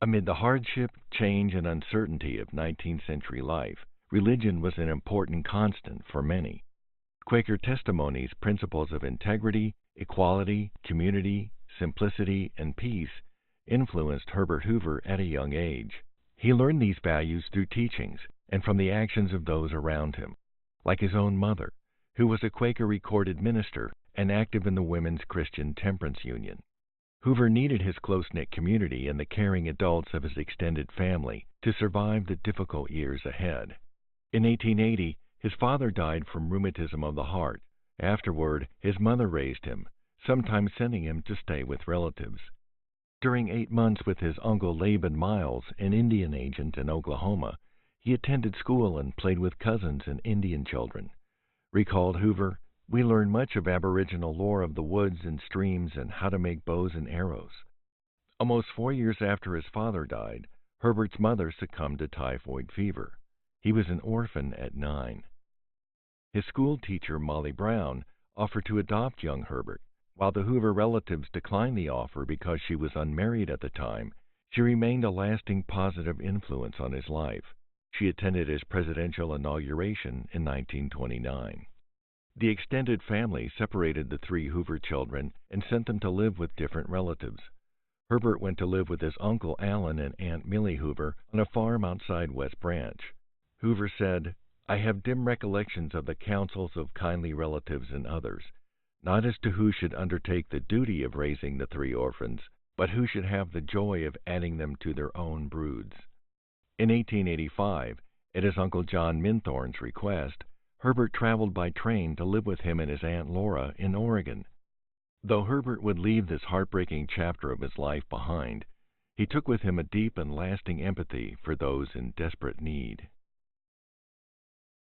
Amid the hardship, change, and uncertainty of 19th century life, religion was an important constant for many. Quaker testimonies, principles of integrity, equality, community, simplicity, and peace influenced Herbert Hoover at a young age. He learned these values through teachings and from the actions of those around him, like his own mother, who was a Quaker recorded minister and active in the Women's Christian Temperance Union. Hoover needed his close-knit community and the caring adults of his extended family to survive the difficult years ahead. In 1880, his father died from rheumatism of the heart. Afterward, his mother raised him, sometimes sending him to stay with relatives. During 8 months with his uncle Laban Miles, an Indian agent in Oklahoma, he attended school and played with cousins and Indian children. Recalled Hoover, "We learned much of Aboriginal lore of the woods and streams and how to make bows and arrows." Almost 4 years after his father died, Herbert's mother succumbed to typhoid fever. He was an orphan at 9. His school teacher, Molly Brown, offered to adopt young Herbert. While the Hoover relatives declined the offer because she was unmarried at the time, she remained a lasting positive influence on his life. She attended his presidential inauguration in 1929. The extended family separated the 3 Hoover children and sent them to live with different relatives. Herbert went to live with his uncle Allen and Aunt Millie Hoover on a farm outside West Branch. Hoover said, "I have dim recollections of the counsels of kindly relatives and others, not as to who should undertake the duty of raising the 3 orphans, but who should have the joy of adding them to their own broods." In 1885, at his Uncle John Minthorn's request, Herbert traveled by train to live with him and his Aunt Laura in Oregon. Though Herbert would leave this heartbreaking chapter of his life behind, he took with him a deep and lasting empathy for those in desperate need.